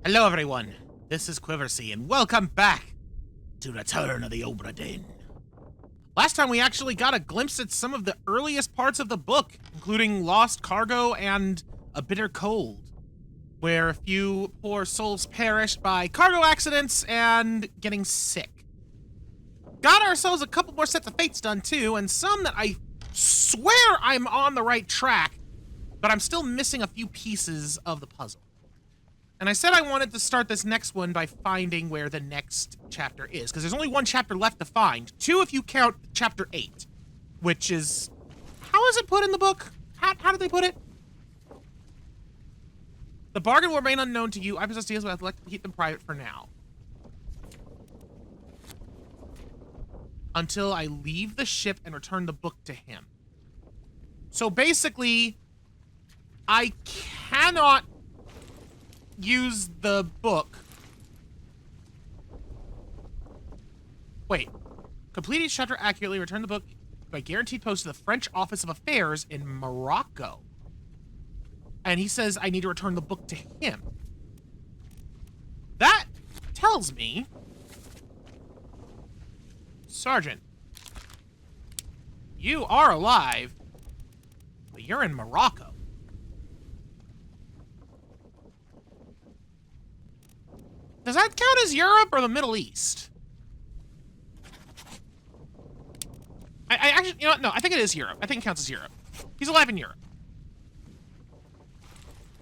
Hello everyone, this is Quiversee, and welcome back to Return of the Obra Dinn. Last time we actually got a glimpse at some of the earliest parts of the book, including lost cargo and a bitter cold, where a few poor souls perished by cargo accidents and getting sick. Got ourselves a couple more sets of fates done too, and some that I swear I'm on the right track, but I'm still missing a few pieces of the puzzle. And I said I wanted to start this next one by finding where the next chapter is, because there's only one chapter left to find. Two if you count chapter 8, which is... How is it put in the book? How did they put it? The bargain will remain unknown to you. I possess deals, but I'd like to keep them private for now. Until I leave the ship and return the book to him. So basically, I cannot use the book. Wait. Complete each chapter accurately. Return the book by guaranteed post to the French Office of Affairs in Morocco. And he says I need to return the book to him. That tells me... Sergeant, you are alive, but you're in Morocco. Does that count as Europe or the Middle East? I actually, you know what? No, I think it is Europe. I think it counts as Europe. He's alive in Europe.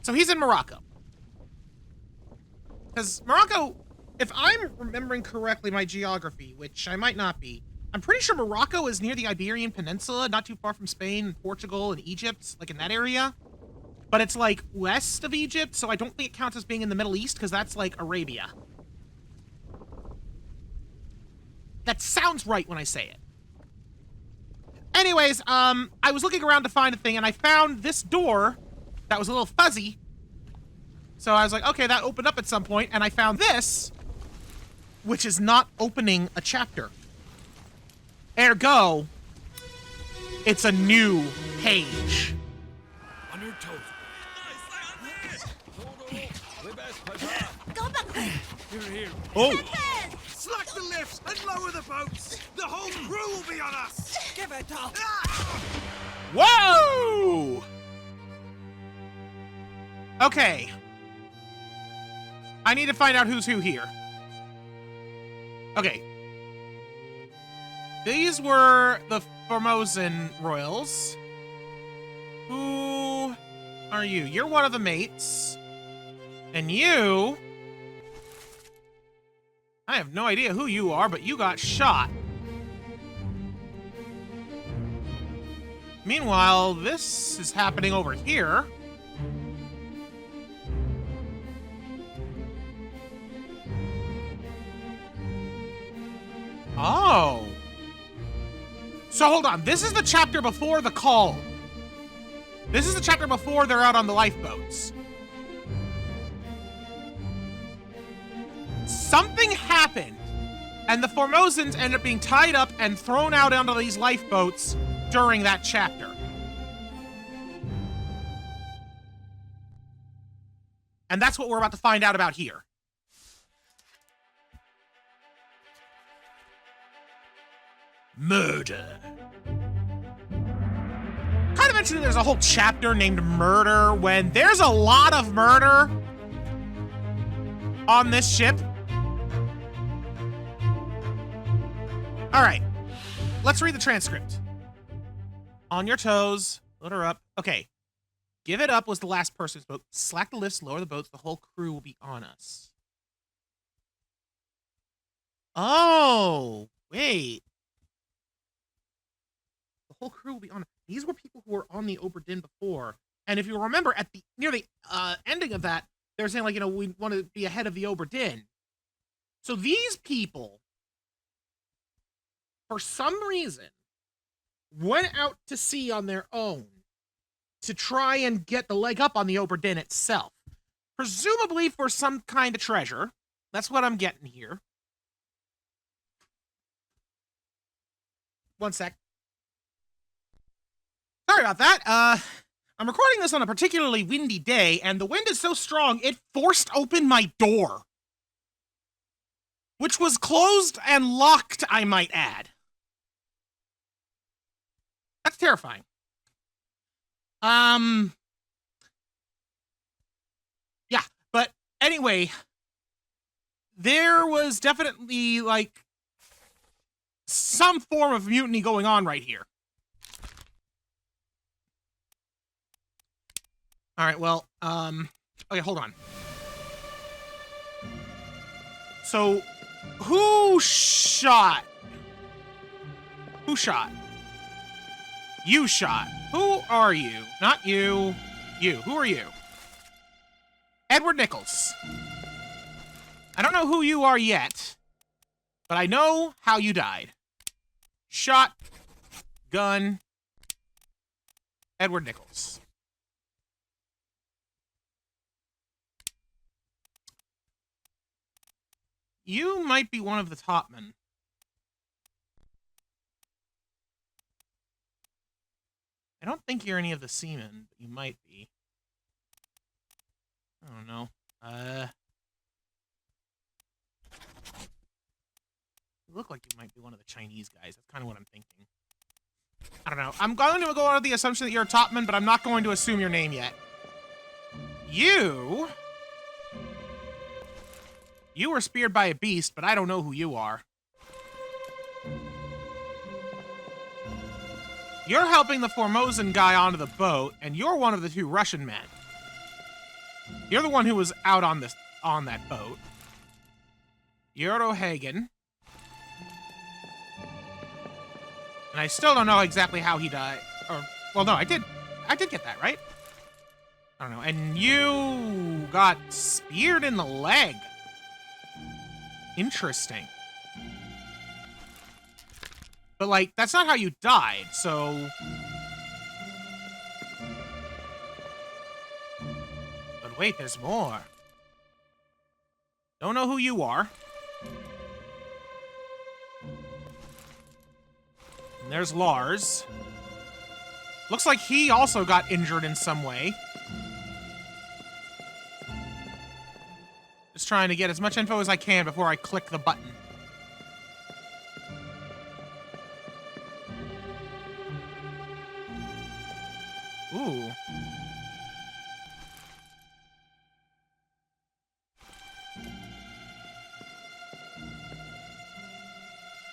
So he's in Morocco. Because Morocco, if I'm remembering correctly my geography, which I might not be, I'm pretty sure Morocco is near the Iberian Peninsula, not too far from Spain, Portugal, and Egypt, like in that area. But it's like west of Egypt, so I don't think it counts as being in the Middle East, because that's like Arabia. That sounds right when I say it. Anyways, I was looking around to find a thing, and I found this door that was a little fuzzy. So I was like, okay, that opened up at some point, and I found this, which is not opening a chapter. Ergo, it's a new page. On your toes. Go back there! Here. Oh, Slack the lifts and lower the boats. The whole crew will be on us. Give it up! whoa! Okay. I need to find out who's who here. Okay. These were the Formosan royals. Who are you? You're one of the mates. And you... I have no idea who you are, but you got shot. Meanwhile, this is happening over here. Oh. So hold on. This is the chapter before the call. This is the chapter before they're out on the lifeboats. Something happened, and the Formosans ended up being tied up and thrown out onto these lifeboats during that chapter. And that's what we're about to find out about here. Murder. Kind of mentioned there's a whole chapter named Murder when there's a lot of murder on this ship. All right, let's read the transcript. On your toes, load her up. Okay, give it up was the last person who spoke. Slack the lifts, lower the boats, the whole crew will be on us. Oh, wait. The whole crew will be on. These were people who were on the Obra Dinn before. And if you remember, at the near the ending of that, they were saying, like, you know, we want to be ahead of the Obra Dinn. So these people, for some reason, went out to sea on their own to try and get the leg up on the Obra Dinn itself. Presumably for some kind of treasure. That's what I'm getting here. One sec. Sorry about that. I'm recording this on a particularly windy day, and the wind is so strong, it forced open my door. Which was closed and locked, I might add. That's terrifying. Yeah, but anyway, there was definitely, like, some form of mutiny going on right here. All right, well, okay, hold on. So, who shot? Who shot? You shot. Who are you? Not you. You. Who are you? Edward Nichols. I don't know who you are yet, but I know how you died. Shot, gun, Edward Nichols. You might be one of the top men. I don't think you're any of the seamen, but you might be. I don't know. You look like you might be one of the Chinese guys. That's kind of what I'm thinking. I don't know. I'm going to go under the assumption that you're a topman, but I'm not going to assume your name yet. You were speared by a beast, but I don't know who you are. You're helping the Formosan guy onto the boat, and you're one of the two Russian men. You're the one who was out on that boat. You're O'Hagan. And I still don't know exactly how he died. Or, well, no, I did get that, right? I don't know. And you got speared in the leg. Interesting. But, like, that's not how you died, so... But wait, there's more. Don't know who you are. And there's Lars. Looks like he also got injured in some way. Just trying to get as much info as I can before I click the button. Ooh.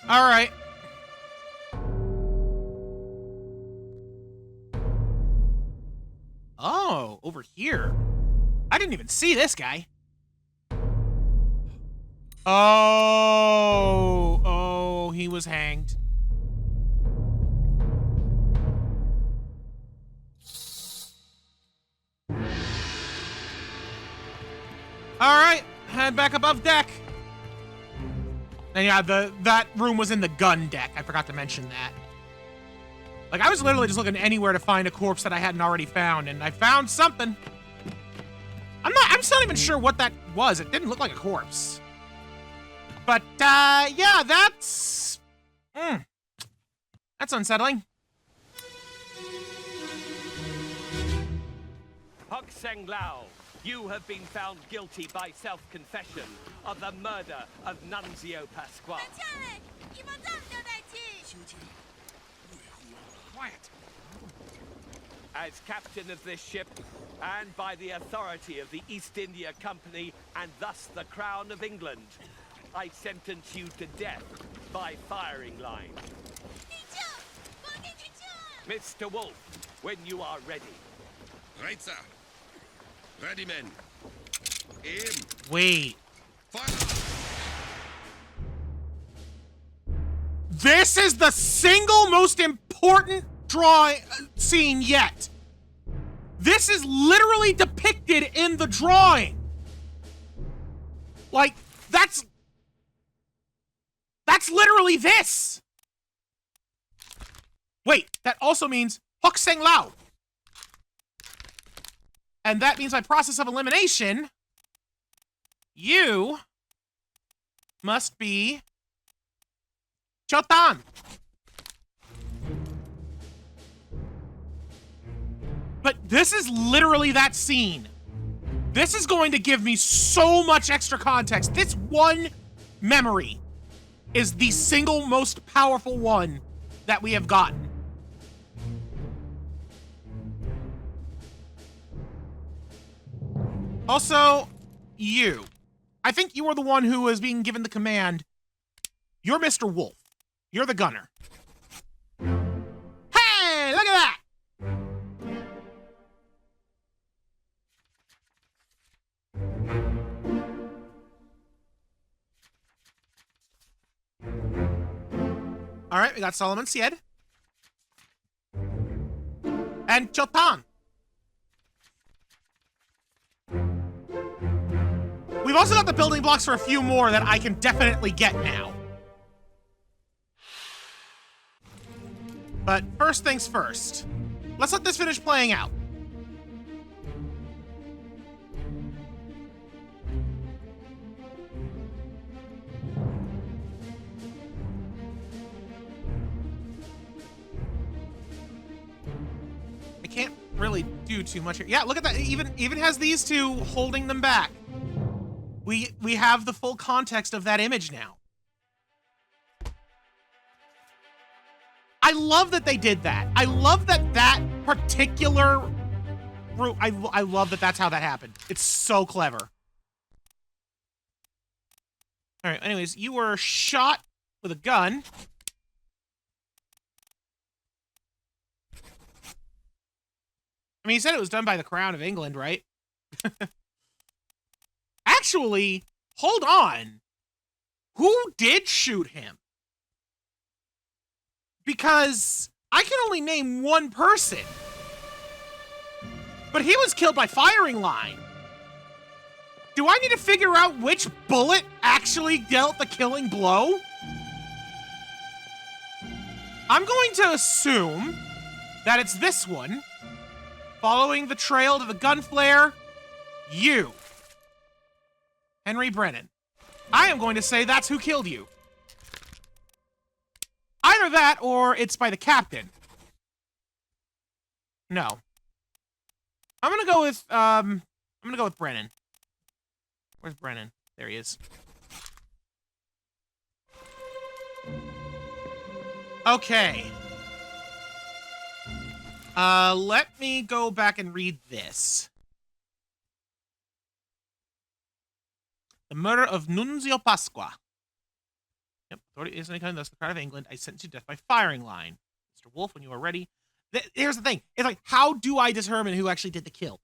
All right. Oh, over here. I didn't even see this guy. Oh, he was hanged. All right, head back above deck. And yeah, that room was in the gun deck. I forgot to mention that. Like, I was literally just looking anywhere to find a corpse that I hadn't already found, and I found something. I'm still not even sure what that was. It didn't look like a corpse. But, yeah, that's unsettling. Hok Seng Lao, you have been found guilty by self-confession of the murder of Nunzio Pasquale. Quiet. As captain of this ship, and by the authority of the East India Company, and thus the Crown of England, I sentence you to death by firing line. Mr. Wolf, when you are ready. Right, sir. Ready, men. Aim. Wait. Fire. This is the single most important scene yet. This is literally depicted in the drawing. Like, that's literally this. Wait, that also means Hok Seng Lao. And that means by process of elimination, you must be Chotan. But this is literally that scene. This is going to give me so much extra context. This one memory is the single most powerful one that we have gotten. Also, you. I think you are the one who is being given the command. You're Mr. Wolf. You're the gunner. Hey, look at that! All right, we got Solomon Syed. And Chotan. We've also got the building blocks for a few more that I can definitely get now. But first things first. Let's let this finish playing out. I can't really do too much here. Yeah, look at that. It even has these two holding them back. We have the full context of that image now. I love that they did that. I love that that particular route. I love that that's how that happened. It's so clever. All right. Anyways, you were shot with a gun. I mean, you said it was done by the Crown of England, right? Actually, hold on. Who did shoot him? Because I can only name one person. But he was killed by firing line. Do I need to figure out which bullet actually dealt the killing blow? I'm going to assume that it's this one. Following the trail to the gun flare, you. Henry Brennan. I am going to say that's who killed you. Either that or it's by the captain. No. I'm gonna go with Brennan. Where's Brennan? There he is. Okay. Let me go back and read this. The murder of Nunzio Pasqua. Yep, authority is kind, thus the Crown of England. I sentence you to death by firing line. Mr. Wolf, when you are ready. Here's the thing. It's like, how do I determine who actually did the kill?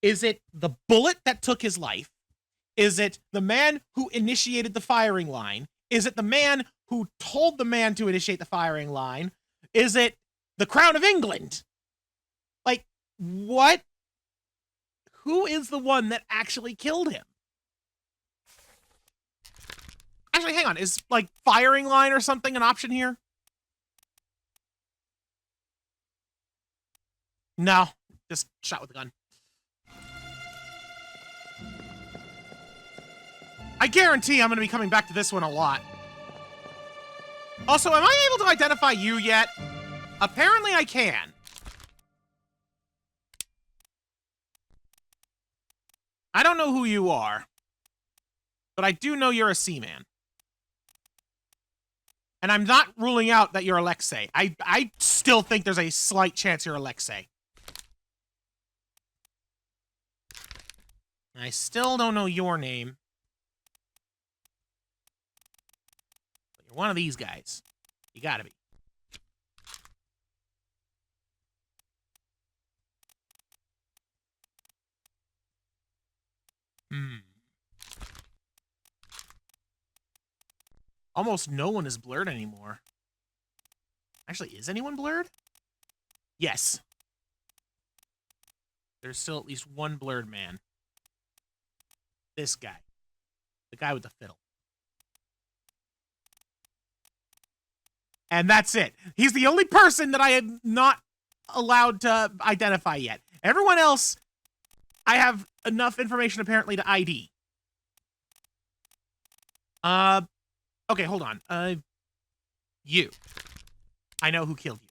Is it the bullet that took his life? Is it the man who initiated the firing line? Is it the man who told the man to initiate the firing line? Is it the Crown of England? Like, what? Who is the one that actually killed him? Actually, hang on. Is, like, firing line or something an option here? No. Just shot with a gun. I guarantee I'm going to be coming back to this one a lot. Also, am I able to identify you yet? Apparently I can. I don't know who you are, but I do know you're a seaman. And I'm not ruling out that you're Alexei. I still think there's a slight chance you're Alexei. I still don't know your name. But you're one of these guys. You gotta be. Almost no one is blurred anymore. Actually, is anyone blurred? Yes. There's still at least one blurred man. This guy. The guy with the fiddle. And that's it. He's the only person that I am not allowed to identify yet. Everyone else, I have enough information apparently to ID. Okay, hold on. You. I know who killed you.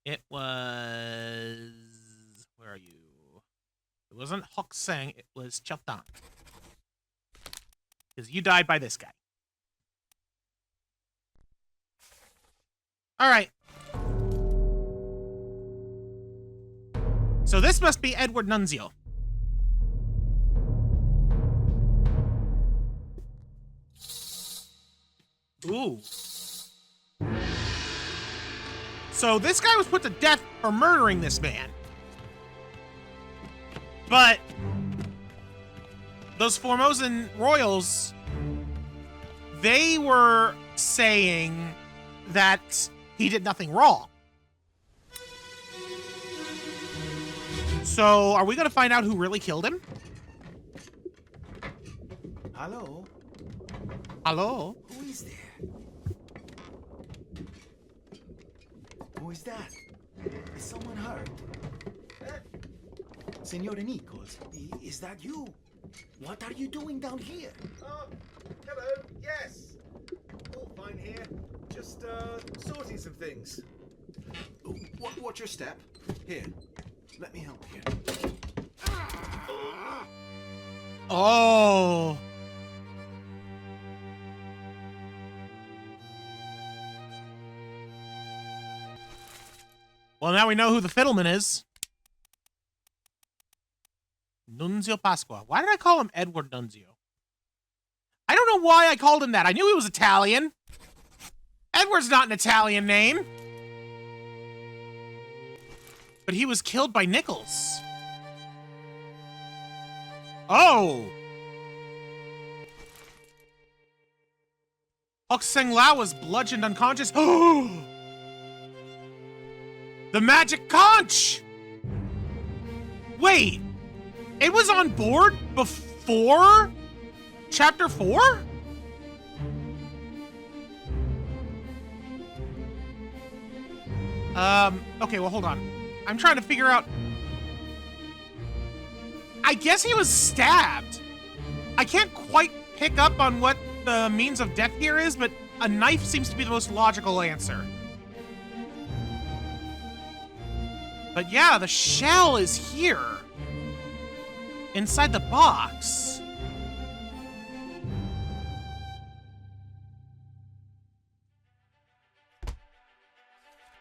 It was... Where are you? It wasn't Hokseng, it was Cheltan. Because you died by this guy. Alright. So this must be Edward Nunzio. Ooh. So this guy was put to death for murdering this man. But those Formosan royals, they were saying that he did nothing wrong. So are we going to find out who really killed him? Hello? Hello? Who is there? Who is that? Is someone hurt? Signore Nichols, is that you? What are you doing down here? Hello, yes. All fine here. Just, sorting some things. What's your step? Here, let me help you. Oh. Well, now we know who the fiddleman is. Nunzio Pasqua. Why did I call him Edward Nunzio? I don't know why I called him that. I knew he was Italian. Edward's not an Italian name. But he was killed by Nichols. Oh. Hokseng Lao was bludgeoned unconscious. Oh. The magic conch! Wait, it was on board before chapter 4? Okay, well, hold on. I'm trying to figure out... I guess he was stabbed. I can't quite pick up on what the means of death here is, but a knife seems to be the most logical answer. But yeah, the shell is here. Inside the box.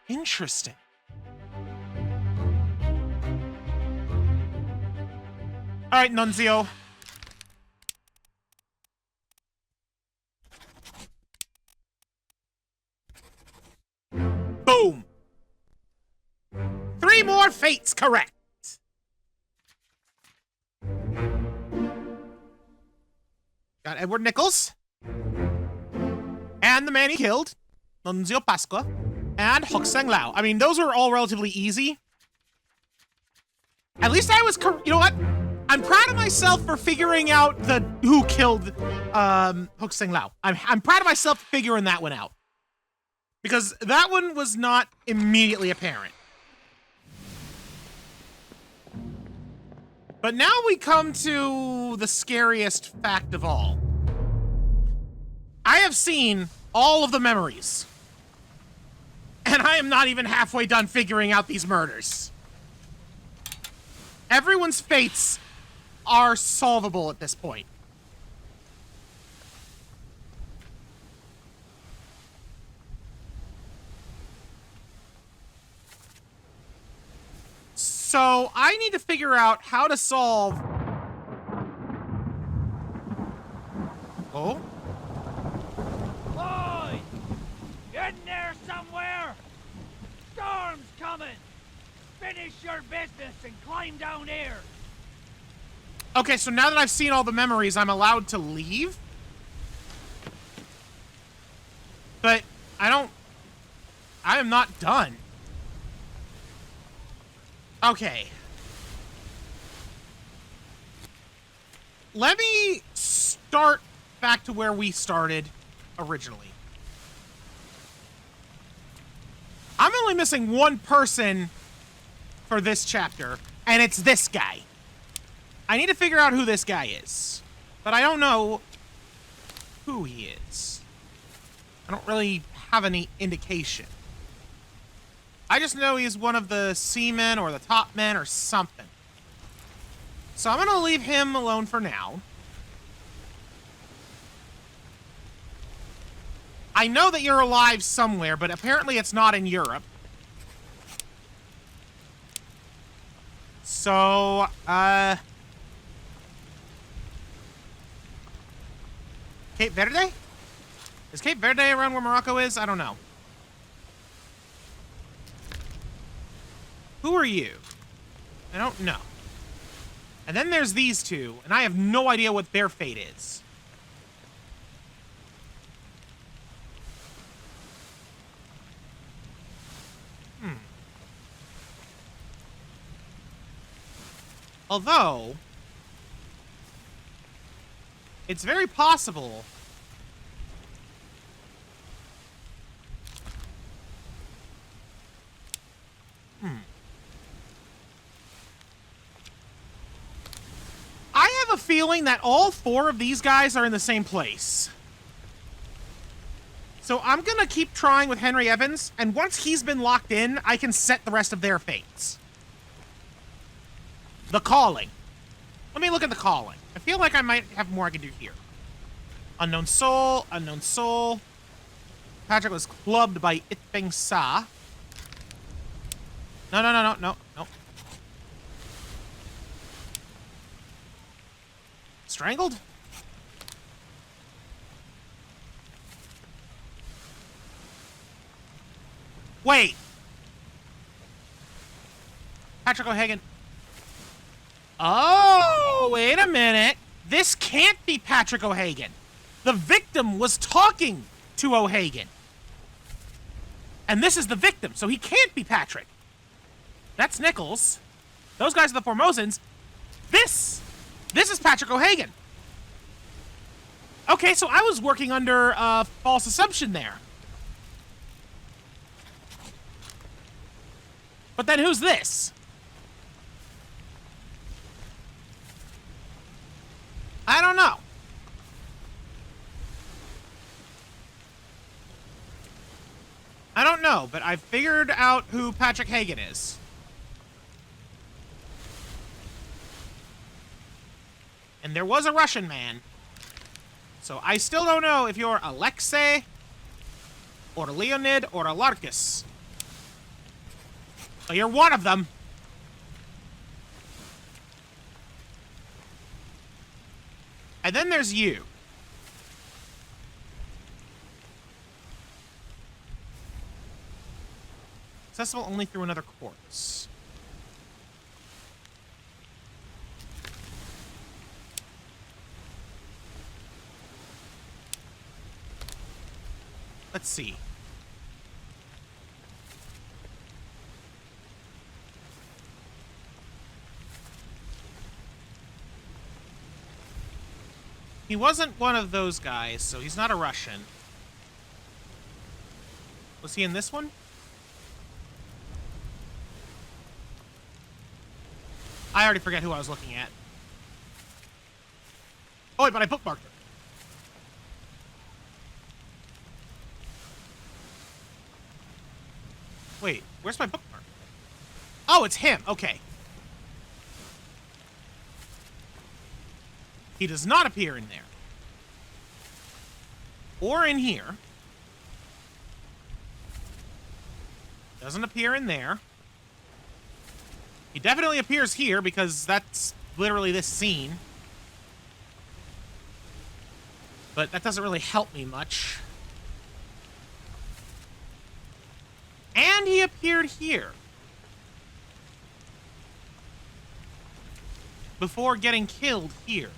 Interesting. All right, Nunzio. Boom. 3 more fates correct. Got Edward Nichols. And the man he killed, Nunzio Pasqua. And Hokseng Lao. I mean, those are all relatively easy. At least I was, you know what? I'm proud of myself for figuring out who killed Hokseng Lao. I'm proud of myself for figuring that one out. Because that one was not immediately apparent. But now we come to the scariest fact of all. I have seen all of the memories. And I am not even halfway done figuring out these murders. Everyone's fates are solvable at this point. So I need to figure out how to solve... Oh? Boy! In there somewhere! Storm's coming! Finish your business and climb down here! Okay, so now that I've seen all the memories, I'm allowed to leave? But I am not done. Okay. Let me start back to where we started originally. I'm only missing one person for this chapter, and it's this guy. I need to figure out who this guy is, but I don't know who he is. I don't really have any indication. I just know he's one of the seamen or the top men or something. So I'm gonna leave him alone for now. I know that you're alive somewhere, but apparently it's not in Europe. So, Cape Verde? Is Cape Verde around where Morocco is? I don't know. Who are you? I don't know. And then there's these two, and I have no idea what their fate is. Although, it's very possible I have a feeling that all four of these guys are in the same place. So I'm gonna keep trying with Henry Evans, and once he's been locked in, I can set the rest of their fates. The Calling. Let me look at the Calling. I feel like I might have more I can do here. Unknown Soul, Unknown Soul. Patrick was clubbed by Itbeng Sa. No. Strangled? Wait. Patrick O'Hagan. Oh, wait a minute. This can't be Patrick O'Hagan. The victim was talking to O'Hagan. And this is the victim, so he can't be Patrick. That's Nichols. Those guys are the Formosans. This is Patrick O'Hagan. Okay, so I was working under a false assumption there. But then who's this? I don't know. I don't know, but I figured out who Patrick Hagan is. And there was a Russian man. So I still don't know if you're Alexei, or Leonid, or Alarkus. But you're one of them. And then there's you. Accessible only through another corpse. Let's see. He wasn't one of those guys, so he's not a Russian. Was he in this one? I already forget who I was looking at. Oh, wait, but I bookmarked her. Wait, where's my bookmark? Oh, it's him. Okay. He does not appear in there. Or in here. Doesn't appear in there. He definitely appears here because that's literally this scene. But that doesn't really help me much. And he appeared here. Before getting killed here.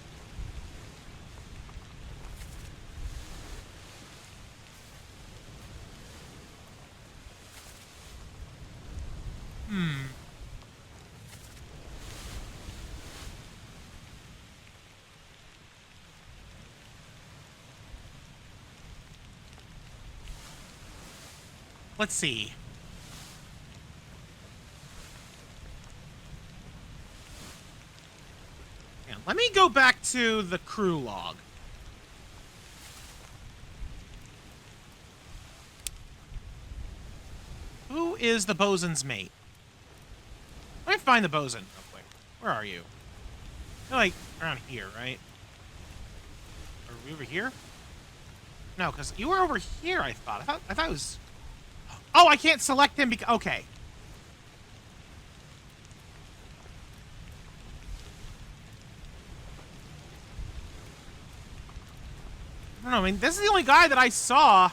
Let's see. Yeah, let me go back to the crew log. Who Who is the bosun's mate? Let me find the bosun real quick. Where are you? You're like around here, right? Are we over here? No, because you were over here, I thought. I thought it was... Oh, I can't select him because... Okay. I don't know, I mean, this is the only guy that I saw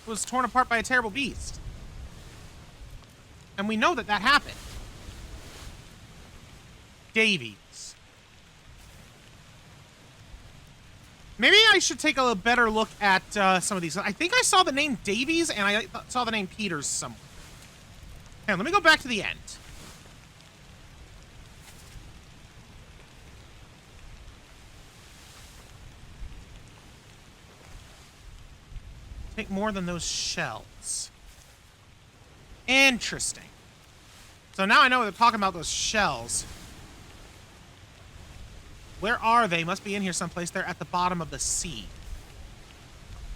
who was torn apart by a terrible beast. And we know that that happened. Davies. Maybe I should take a better look at some of these. I think I saw the name Davies and I saw the name Peters somewhere. Hang on, let me go back to the end. Take more than those shells. Interesting. So now I know they're talking about those shells. Where are they? Must be in here someplace. They're at the bottom of the sea.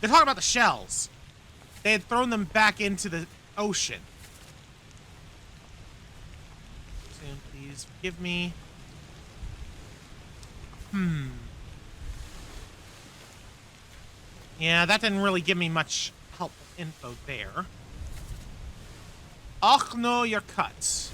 They're talking about the shells. They had thrown them back into the ocean. Please forgive me. Yeah, that didn't really give me much helpful info there. Och no, you're cut.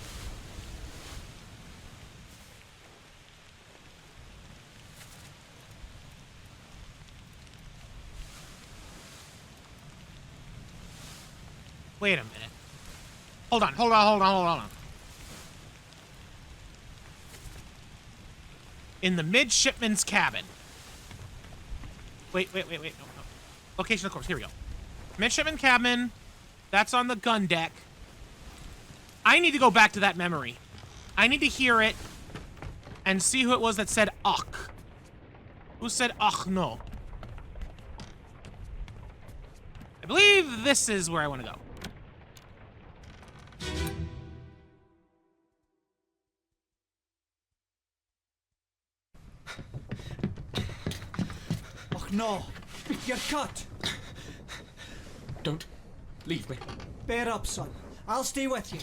Wait a minute. Hold on. In the midshipman's cabin. Wait. No. Location of course. Here we go. Midshipman cabin. That's on the gun deck. I need to go back to that memory. I need to hear it and see who it was that said "ach." Who said "ach no"? I believe this is where I want to go. Och no, you're cut. Don't leave me. Bear up, son. I'll stay with you.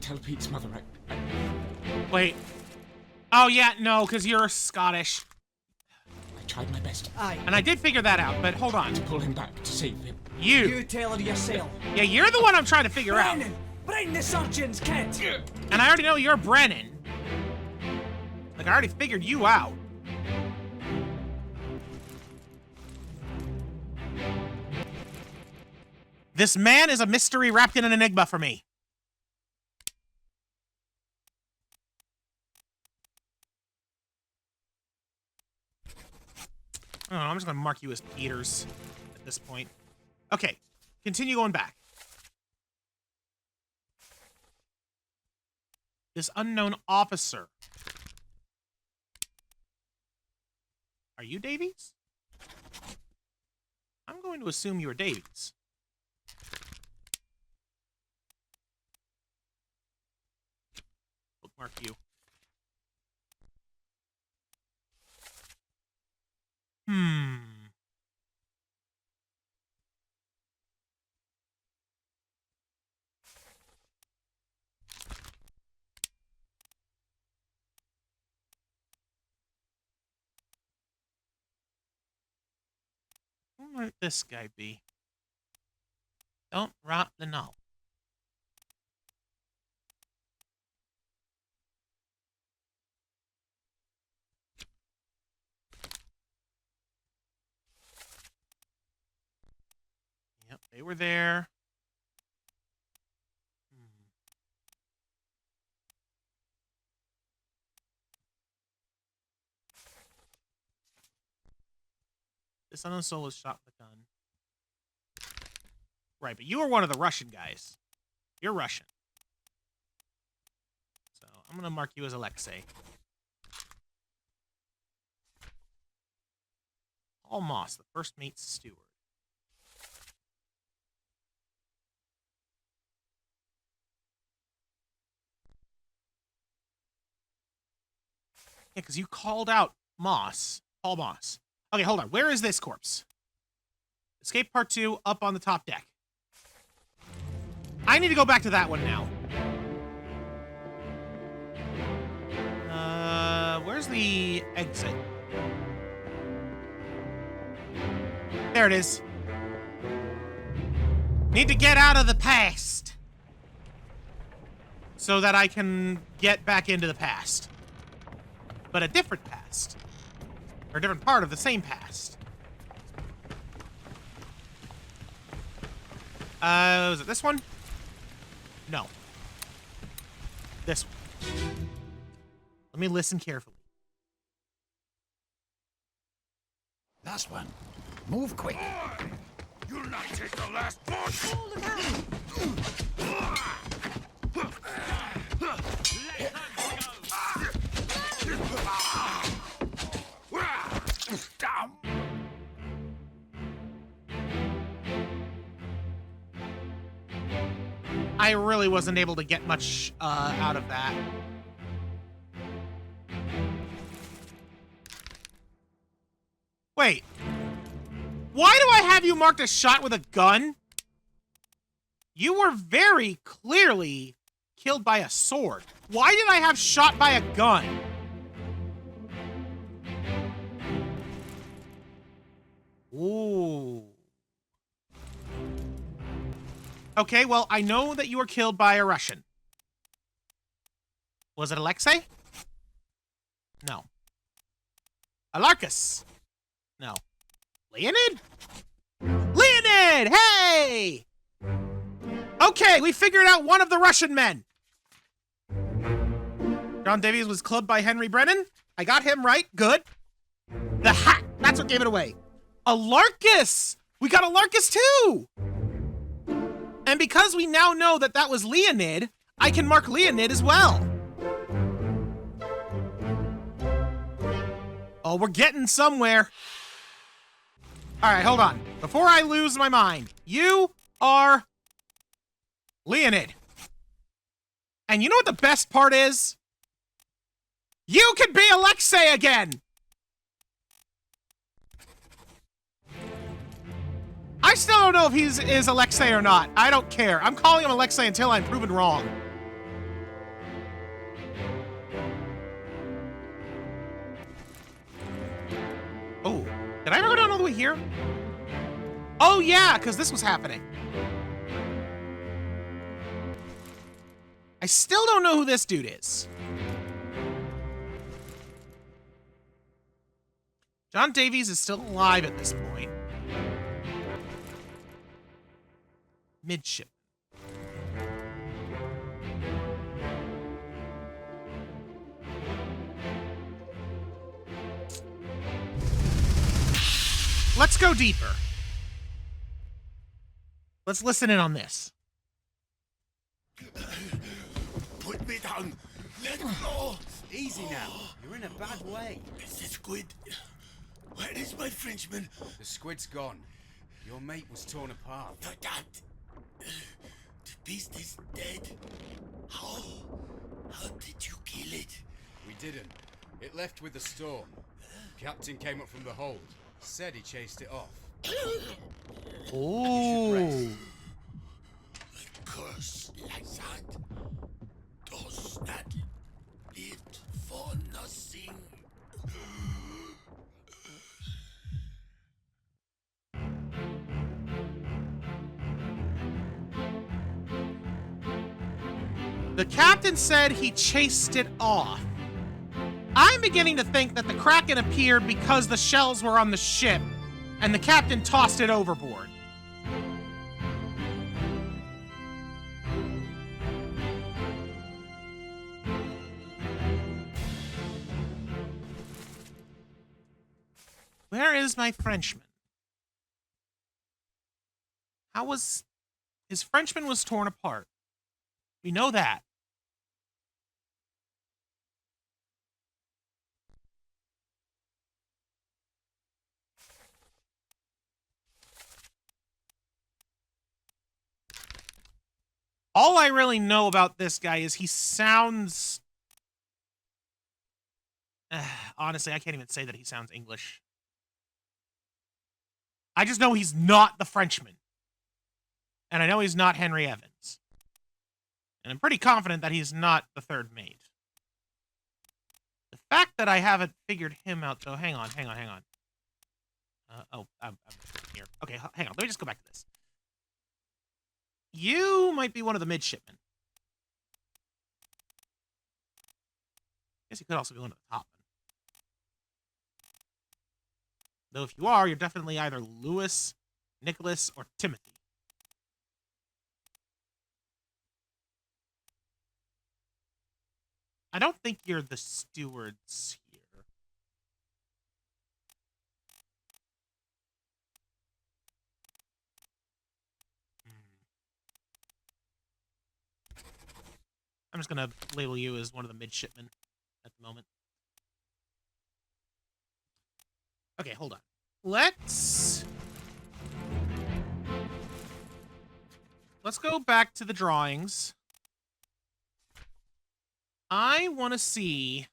Tell Pete's mother I... Wait. Oh, yeah, no, because you're Scottish. I tried my best Aye. And I did figure that out, but hold on. to pull him back, to save him. You tell her yourself. Yeah, you're the one I'm trying to figure out. Brennan! Bring the surgeon's kit! And I already know you're Brennan. Like, I already figured you out. This man is a mystery wrapped in an enigma for me. I don't know, I'm just gonna mark you as Peters at this point. Okay, continue going back. This unknown officer. Are you Davies? I'm going to assume you are Davies. Bookmark you. Who might this guy be? Don't rot the null. Yep, they were there. This unknown soul was shot with a gun. Right, but you are one of the Russian guys. You're Russian. So I'm going to mark you as Alexei. Paul Moss, the first mate's steward. Yeah, because you called out Moss. Paul Moss. Okay, hold on. Where is this corpse? Escape part 2 up on the top deck. I need to go back to that one now. Where's the exit? There it is. Need to get out of the past so that I can get back into the past. But a different past. Or a different part of the same past. Was it this one? No. This one. Let me listen carefully. Last one. Move quick. You'll not take the last one! I really wasn't able to get much out of that. Wait. Why do I have you marked as shot with a gun? You were very clearly killed by a sword. Why did I have shot by a gun? Ooh. Okay, well, I know that you were killed by a Russian. Was it Alexei? No. Alarcus? No. Leonid? Leonid! Hey! Okay, we figured out one of the Russian men. John Davies was clubbed by Henry Brennan. I got him right. Good. The hat. That's what gave it away. Alarcus! We got Alarcus too! And because we now know that that was Leonid, I can mark Leonid as well. Oh, we're getting somewhere. All right, hold on. Before I lose my mind, you are Leonid. And you know what the best part is? You could be Alexei again. I still don't know if he's is Alexei or not. I don't care. I'm calling him Alexei until I'm proven wrong. Oh, did I ever go down all the way here? Oh yeah, because this was happening. I still don't know who this dude is. John Davies is still alive at this point. Midship. Let's go deeper. Let's listen in on this. Put me down! Let go! Easy now. You're in a bad way. It's the squid. Where is my Frenchman? The squid's gone. Your mate was torn apart. The cat. The beast is dead. How? How did you kill it? We didn't. It left with the storm. Captain came up from the hold. Said he chased it off. Oh. A curse like that does not live for nothing. The captain said he chased it off. I'm beginning to think that the Kraken appeared because the shells were on the ship, and the captain tossed it overboard. Where is my Frenchman? How was... His Frenchman was torn apart. We know that. All I really know about this guy is he sounds... honestly, I can't even say that he sounds English. I just know he's not the Frenchman. And I know he's not Henry Evans. And I'm pretty confident that he's not the third mate. The fact that I haven't figured him out, though, hang on. I'm here. Okay, hang on. Let me just go back to this. You might be one of the midshipmen. Guess you could also be one of the topmen. Though if you are, you're definitely either Louis, Nicholas, or Timothy. I don't think you're the stewards here. I'm just gonna label you as one of the midshipmen at the moment. Okay, hold on. Let's go back to the drawings. I want to see,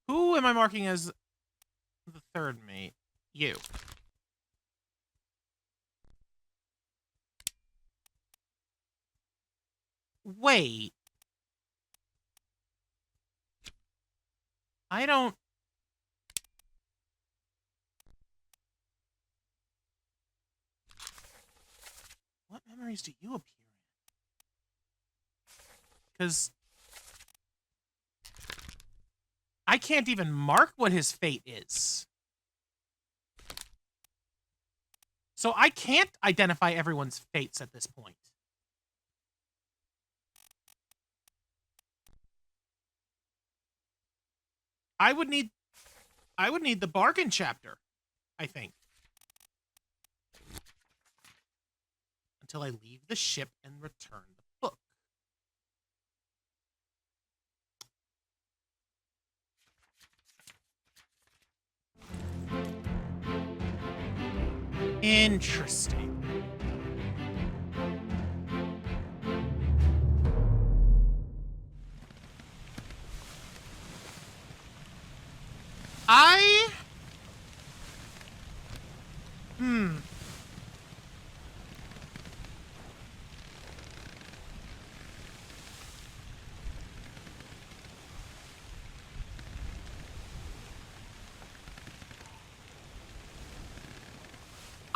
who am I marking as the third mate? You. Wait. I don't... What memories do you appear in? Because I can't even mark what his fate is. So I can't identify everyone's fates at this point. I would need the bargain chapter, I think. Until I leave the ship and return the book. Interesting.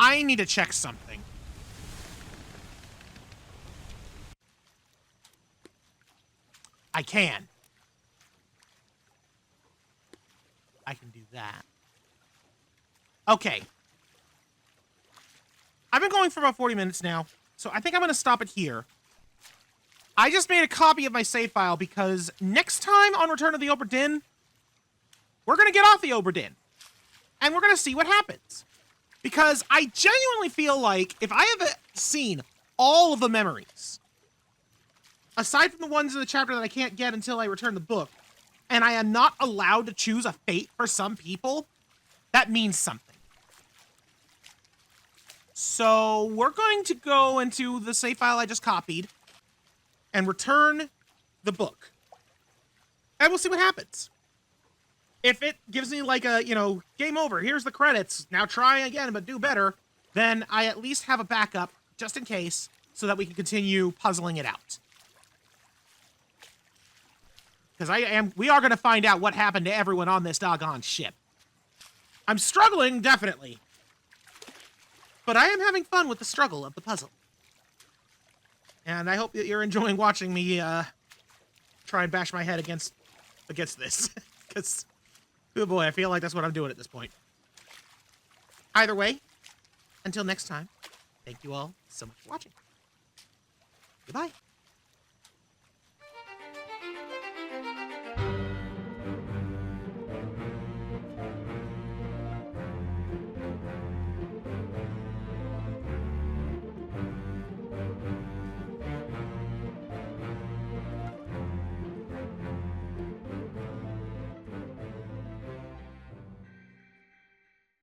I need to check something. I can do that. Okay. I've been going for about 40 minutes now, so I think I'm going to stop it here. I just made a copy of my save file because next time on Return of the Obra Dinn, we're going to get off the Obra Dinn, and we're going to see what happens. Because I genuinely feel like if I have seen all of the memories, aside from the ones in the chapter that I can't get until I return the book, and I am not allowed to choose a fate for some people, that means something. So we're going to go into the save file I just copied and return the book. And we'll see what happens. If it gives me like a, game over, here's the credits, now try again but do better, then I at least have a backup just in case so that we can continue puzzling it out. Because we are going to find out what happened to everyone on this doggone ship. I'm struggling, definitely. But I am having fun with the struggle of the puzzle. And I hope that you're enjoying watching me try and bash my head against this. Because, oh boy, I feel like that's what I'm doing at this point. Either way, until next time, thank you all so much for watching. Goodbye.